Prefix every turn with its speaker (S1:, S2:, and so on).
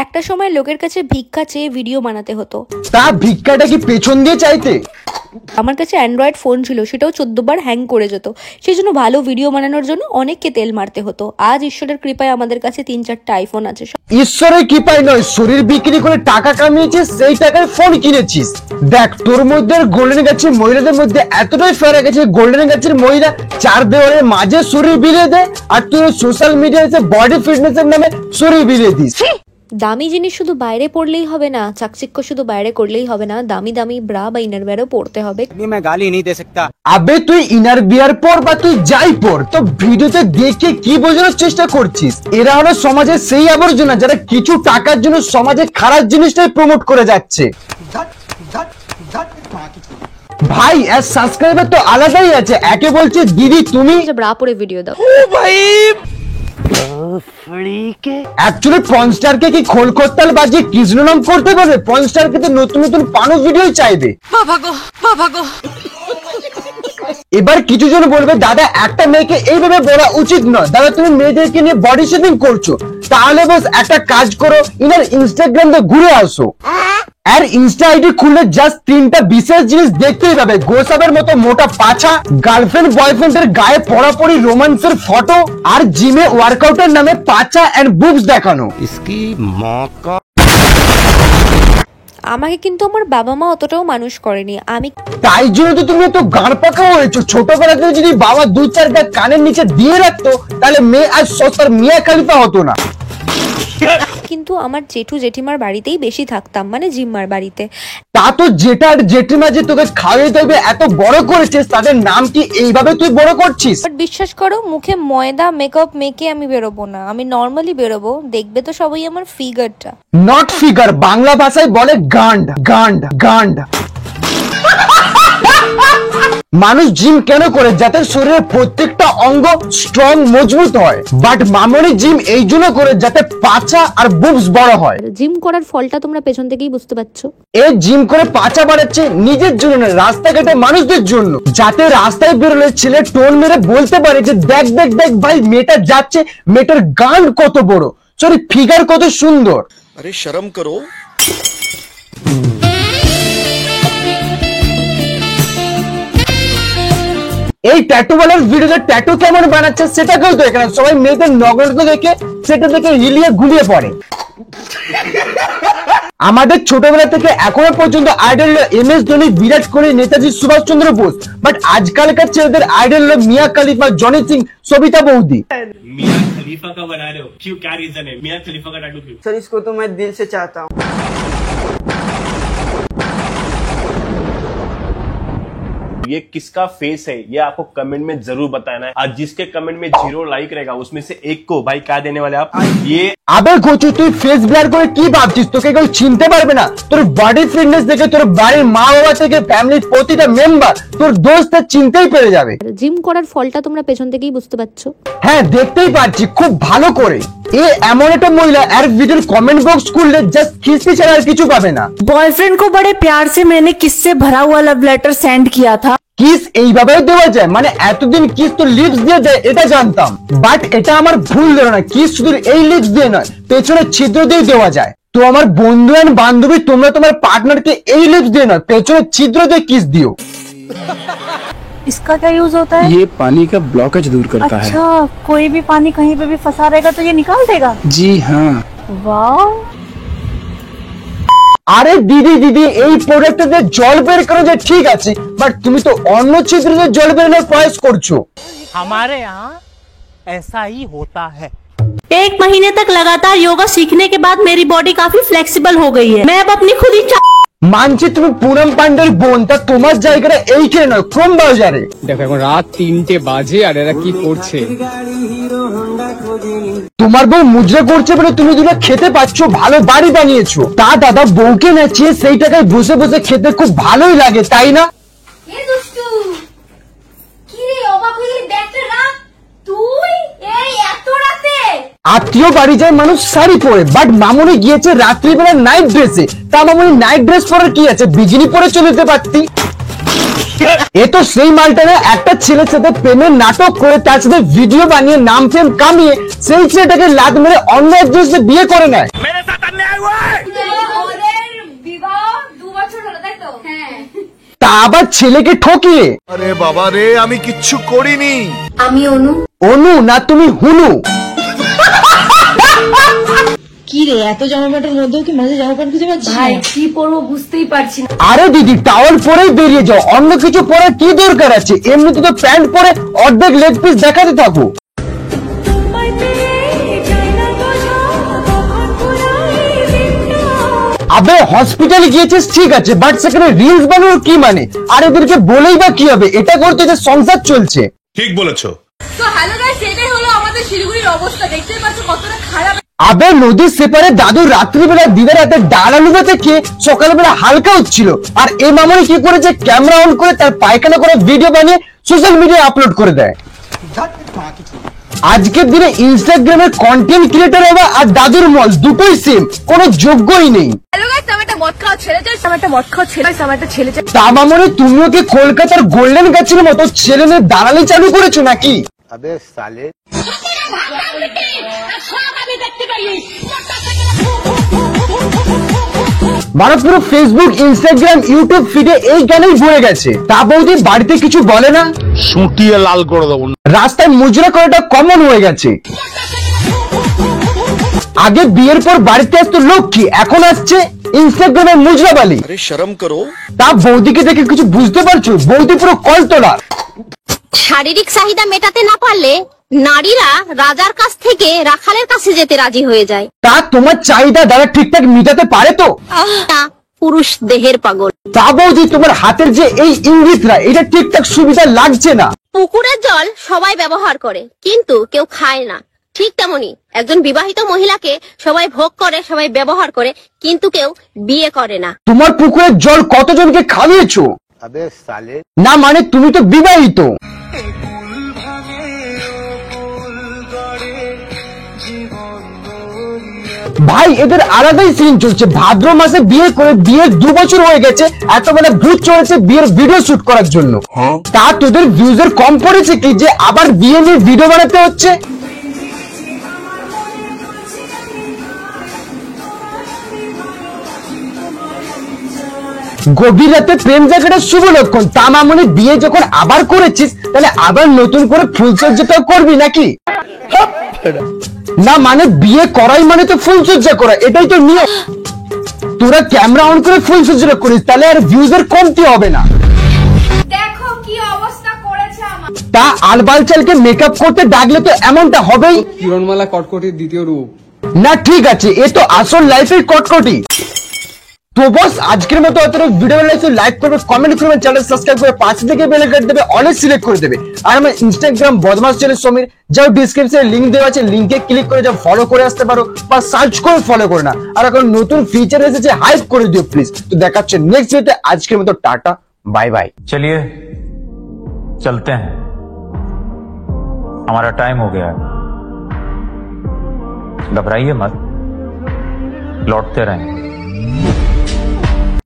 S1: একটা সময় লোকের কাছে ভিক্ষা চেয়ে ভিডিও বানাতে হতো।
S2: তা ভিক্ষাটা কি পেছন দিয়ে চাইতে?
S1: আমার কাছে অ্যান্ড্রয়েড ফোন ছিল, সেটাও 14 বার হ্যাং করে যেত। সেই জন্য ভালো ভিডিও বানানোর জন্য অনেককে তেল মারতে হতো। আজ ঈশ্বরের কৃপায় আমাদের কাছে 3-4টা আইফোন আছে।
S2: ঈশ্বরের কৃপায় নয়, শরীর বিক্রি করে টাকা কামিয়েছিস, সেই টাকায় ফোন কিনেছিস। দেখ তোর মধ্যে আর গোল্ডেন গাছের মহিলাদের মধ্যে এতটাই ফারাক আছে, গোল্ডেন গাছের মহিলা 4 দেওয়ালের মাঝে শরীর বিলিয়ে দেয়, আর তুই সোশ্যাল মিডিয়াতে বডি ফিটনেসের নামে শরীর বিলিয়ে দিস।
S1: দামি জিনিস শুধু বাইরে পড়লেই হবে না, চাকচিক্য শুধু বাইরে করলেই হবে না, দামি দামি ব্রা বা ইনারওয়্যারও পড়তে হবে।
S2: আবে তুই ইনার বিয়ার পর বা তুই যাই পর, তো ভিডিওতে দেখে কি বোঝানোর চেষ্টা করছিস? এরা হলো সমাজের সেই আবর্জনা যারা কিছু টাকার জন্য সমাজে খারাপ জিনিসটাই প্রমোট করে যাচ্ছে। ভাই এর সাবস্ক্রাইবার তো আলাদাই আছে, একে বলছে দিদি তুমি
S1: ব্রা পরে ভিডিও দাও।
S2: অ্যাকচুয়ালি পনস্টারকে কি খোলকত্তাল বাজিয়ে কৃষ্ণ নাম করতে পারবে? পনস্টারকে তো নতুন নতুন পানো ভিডিও চাইবে। এবার কিছু জন বলবে দাদা একটা মেয়েকে এইভাবে বলা উচিত নয়, দাদা তুমি মেয়েদেরকে নিয়ে বডি শেপিং করছো, তাহলে বস একটা কাজ করো, ইনার ইনস্টাগ্রাম দিয়ে ঘুরে আসো। আর ইনস্টা আইডি খুললে জাস্ট 3টা বিশেষ জিনিস দেখতেই পাবে: গোসাবের মতো মোটা পাছা, গার্লফ্রেন্ড বয়ফ্রেন্ডের গায়ে পড়াপড়ি রোমান্সের ফটো, আর জিমে ওয়ার্কআউটের নামে পাছা এন্ড বুবস দেখানো।
S1: আমাকে কিন্তু আমার বাবা মা অতটাও মানুষ করেনি, আমি
S2: তাই জন্য তো তুমি এত গাঁড় পাকা হয়েছো। ছোটবেলা থেকে যদি বাবা 2-4টা কানের নিচে দিয়ে রাখতো, তাহলে মেয়ে আজ সস্তার মিয়া খালিফা হতো না।
S1: কিন্তু আমার জেঠু জেঠিমার বাড়িতেই বেশি থাকতাম, মানে জিম্মার বাড়িতে।
S2: তা তো জেঠা আর জেঠিমা যে তোকে খাওয়াই দেবে এত বড় করেছিস, তাদের নাম কি এইভাবে তুই বড় করছিস?
S1: বাট বিশ্বাস করো, মুখে ময়দা মেকআপ মেখে আমি বেরোবো না, আমি নর্মালি বেরোবো। দেখবে তো সবাই আমার ফিগারটা।
S2: নট ফিগার, বাংলা ভাষায় বলে গান্ড গান্ড গান্ড। মানুষ জিম কেন করে? যাতে শরীরের প্রত্যেকটা অঙ্গ স্ট্রং মজবুত হয়। বাট মামনি জিম এই জন্য করে যাতে পাছা আর বুবস বড় হয়।
S1: জিম করার ফলটা তোমরা পেছন থেকেই বুঝতে পারছো।
S2: এ জিম করে পাছা বাড়াচ্ছে নিজের জন্য না, রাস্তাঘাটে মানুষদের জন্য, যাতে রাস্তায় বেরোলে ছেলে টোন মেরে বলতে পারে যে দেখ দেখ দেখ ভাই মেয়েটা যাচ্ছে, মেয়েটার গান কত বড়, সরি ফিগার কত সুন্দর।
S3: আরে শরম করো।
S2: এই ট্যাটু ওয়ালার ভিডিওতে ট্যাটু কেমন বানাচ্ছে সেটাকেও তো এখানে সবাই মেয়েদের নগরকে দেখে সেটা দেখে হিলিয়ে গুলিয়ে পড়ে। আমাদের ছোটবেলা থেকে এখনো পর্যন্ত idol MS Dhoni, Virat Kohli, Netaji Subhash Chandra Bose. But আজকালকার ছেলেদের idol Mia Khalifa, Johnny Sins, Savita Boudi.
S4: Mia खलीफा का बना रहे हो क्यों? क्या रीजन है? मियां खलीफा का टैटू क्यों?
S5: सर इसको तो मैं दिल से चाहता हूँ।
S4: ये किसका फेस है ये आपको कमेंट में जरूर बताना है। आज जिसके कमेंट में 0 लाइक रहेगा उसमें से एक को भाई क्या देने वाले आप? ये
S2: আবে ঘুচু, তুই ফেস ব্লার করে কি ভাবছিস? তোকে কেউ চিনতে পারবে না। তোর বডি ফিটনেস দেখে তোর বাড়ির মা বাবা থেকে ফ্যামিলির প্রতিটা মেম্বার তোর দোস্ত চিনতেই পেরে যাবে।
S1: জিম করার ফলটা তোমরা পেছন থেকেই বুঝতে পারছো।
S2: হ্যাঁ দেখতেই পাচ্ছি খুব ভালো করে। এ এমন একটা মহিলা এর ভিডিওর কমেন্ট বক্স খুললে জাস্ট খিস্তি ছাড়া আর কিছু পাবে না।
S6: बॉयफ्रेंड को बड़े प्यार से मैंने किससे भरा हुआ लव लेटर सेंड किया था।
S2: কিস এইভাবেও দেওয়া যায়? মানে এতদিন কিস তো লিপস দিয়ে দেয় এটা জানতাম, বাট এটা আমার ভুল ধারণা। কিস শুধু এই লিপস দিয়ে নয়, পেছনে ছিদ্র দিয়ে দেওয়া যায়। তো আমার বন্ধু আর বান্ধবী, তোমরা তোমার পার্টনারকে এই লিপস দিয়ে নয়, পেছনে ছিদ্র দিয়ে কিস দিও।
S6: इसका क्या यूज होता है?
S7: ये पानी का ब्लॉकेज दूर करता है।
S6: अच्छा, कोई भी पानी कहीं पे भी फंसा रहेगा तो ये निकाल देगा।
S7: जी हाँ।
S6: वाह,
S2: আরে দিদি দিদি, এই প্রোডাক্টটা দিয়ে জল বের করা যায় ঠিক আছে, বাট তুমি তো অন্য ছিদ্র দিয়ে জল বেরোনোর প্রয়াস করছো।
S8: हमारे यहाँ ऐसा ही होता है।
S6: 1 महीने तक लगातार योगा सीखने के बाद मेरी बॉडी काफी फ्लेक्सिबल हो गई है। मैं अब अपनी खुद ही
S2: মানছি তুমি পুনম পান্ডের বোন, তা তোমার জায়গাটা এইখানে নয়, ক্রোম বাজারে।
S7: দেখো এখন রাত 3টে বাজে আর এরা কি করছে।
S2: তোমার বউ মুজরা করছে বলে তুমি দুটো খেতে পাচ্ছ, ভালো বাড়ি বানিয়েছো। তা দাদা বউকে নাচিয়ে সেই টাকায় বসে বসে খেতে খুব ভালোই লাগে, তাই না? আত্মীয় বাড়ি যায় মানুষ শাড়ি পরে, বাট মামুনি গিয়েছে রাত্রিবেলা নাইট ড্রেসে। তা মামুনি নাইট ড্রেস পরার কি আছে? বিকিনি পরে চলে যেতে পারতি। এ তো সেই মালটা না, একটা ছেলের সাথে প্রেমের নাটক করে তার সাথে ভিডিও বানিয়ে নাম ফেম কামিয়ে সেই ছেলেটাকে লাত মেরে অন্য একজন সাথে বিয়ে করে নেয়। তা আবার ছেলেকে ঠকিয়ে।
S3: আরে বাবা রে, আমি কিচ্ছু করিনি।
S9: আমি অনু।
S2: অনু না, তুমি হুনু।
S9: কি রে, এত জামা প্যান্টের মধ্যেও কি মাঝে জামা প্যান্ট খুঁজে পাচ্ছি? ভাই কি পরবো বুঝতেই পারছি না।
S2: আরে দিদি, টাওয়াল পরেই বেরিয়ে যাও, অন্য কিছু পরার কি দরকার আছে? এমনিতে তো প্যান্ট পরে অর্ধেক লেগ পিস দেখাতে থাকো। আবে হসপিটালে গিয়েছিস ঠিক আছে, বাট সেখানে রিলস বানানোর কি মানে? আর এদেরকে বলেই বা কি হবে? এটা করতে যে সংসার চলছে।
S3: ঠিক বলেছো।
S9: তো হ্যালো গাইস, এটাই হলো আমাদের শিলিগুড়ির অবস্থা। দেখতেই পাচ্ছ কতটা খারাপ।
S2: আবে নদীর সেপারে দাদু রাত্রিবেলা দিদার হাতে ডাল আলু ভাতে খেয়ে সকালবেলা হালকা হচ্ছিল, আর এই মামনি কি করেছে, ক্যামেরা অন করে তার পায়খানা করে ভিডিও বানিয়ে সোশ্যাল মিডিয়ায় আপলোড করে দেয়। আজকের দিনে ইনস্টাগ্রামের কন্টেন্ট ক্রিয়েটর হওয়া আর দাদুর মল দুটোই সেম, কোনো যোগ্যই নেই।
S9: হ্যালো গাইস, আমি একটা মদ খাওয়া ছেলে চাই, আমি একটা মদ খাওয়া ছেলে চাই, আমি একটা ছেলে চাই।
S2: তা মামনি, তুমিও কি কলকাতার গোল্ডেন গাছের মতো ছেলে মেয়ে দালালি চালু করেছো নাকি?
S3: আবে সালে,
S2: মানে পুরো ফেসবুক, ইনস্টাগ্রাম, ইউটিউব ফিডে এই গানেই ভরে গেছে। তা বৌদি বাড়িতে কিছু বলে না?
S3: সুটিয়ে লাল করে দেবো।
S2: রাস্তায় মুজরা করাটা কমন হয়ে গেছে। আগে বিয়ের পর বাড়িতে আসতো লক্ষ্মী, এখন আসছে ইনস্টাগ্রামের মুজরা বালি।
S3: আরে শরম করো।
S2: তা বৌদিকে দেখে কিছু বুঝতে পারছো? বৌদি পুরো কলতলা।
S10: শারীরিক চাহিদা মেটাতে না পারলে নারীরা রাজার কাছ থেকে রাখালের কাছে যেতে রাজি হয়ে যায়।
S2: তা তোমার চাহিদা দাদা ঠিকঠাক মিটাতে পারে তো?
S10: না, পুরুষ দেহের পাগল।
S2: তা বৌদি, তোমার হাতের যে এই ইঙ্গিতরা, এটা ঠিকঠাক সুবিধা লাগছে না।
S10: পুকুরের জল সবাই ব্যবহার করে, কিন্তু কেউ খায় না। ঠিক তেমনি একজন বিবাহিত মহিলাকে সবাই ভোগ করে, সবাই ব্যবহার করে, কিন্তু কেউ বিয়ে করে না।
S2: তোমার পুকুরের জল কতজনকে খাইয়েছো?
S3: আবে সালে,
S2: না মানে তুমি তো বিবাহিত। ভাই এদের আলাদাই সিন চলছে। ভাদ্র মাসে বিয়ে করে বিয়ের 2 বছর হয়ে গেছে, এত মানে ভূত চলেছে বিয়ের ভিডিও শুট করার জন্য। তা তোদের ভিউজের কম পড়েছে কি যে আবার বিয়ে নিয়ে ভিডিও বানাতে হচ্ছে? গভীর রাতে প্রেম জায়গাটা শুভ লক্ষণ। তা মামনি, বিয়ে যখন আবার করেছিস তাহলে আবার নতুন করে ফুলসজ্জাটাও করবি নাকি? না মানে বিয়ে করাই মানে তো ফুলসজ্জা করা, এটাই তো নিয়ম। তোরা ক্যামেরা অন করে ফুলসজ্জা করিস, তাহলে আর ভিউজের কমতি হবে না।
S9: দেখো কি অবস্থা করেছে আমার।
S2: তা আলবালচালকে মেকআপ করতে ডাকলে তো এমনটা হবেই।
S7: কিরণমালা কটকটির দ্বিতীয় রূপ।
S2: না ঠিক আছে, এ তো আসল লাইফের কটকটি। তো বস আজকের মতো অতটা ভিডিও লাইক করবে, কমেন্ট করবে, চ্যানেল সাবস্ক্রাইব করে পাশে থেকে বেল আইকন দেবে, অনেক সিলেক্ট করে দেবে। আর আমার ইনস্টাগ্রাম বদমাস চ্যানেল সমীর, যাও ডিসক্রিপশনে লিংক দেওয়া আছে, লিংকে ক্লিক করে যাও ফলো করে আসতে পারো, বা সার্চ করে ফলো করে না। আর এখন নতুন ফিচার এসেছে, হাইপ করে দিও প্লিজ। তো দেখাচ্ছে নেক্সট ভিডিওতে। আজকের মতো টাটা, বাই বাই।
S11: चलिए चलते हैं, हमारा टाइम हो गया है। घबराइए मत, लौटते रहें।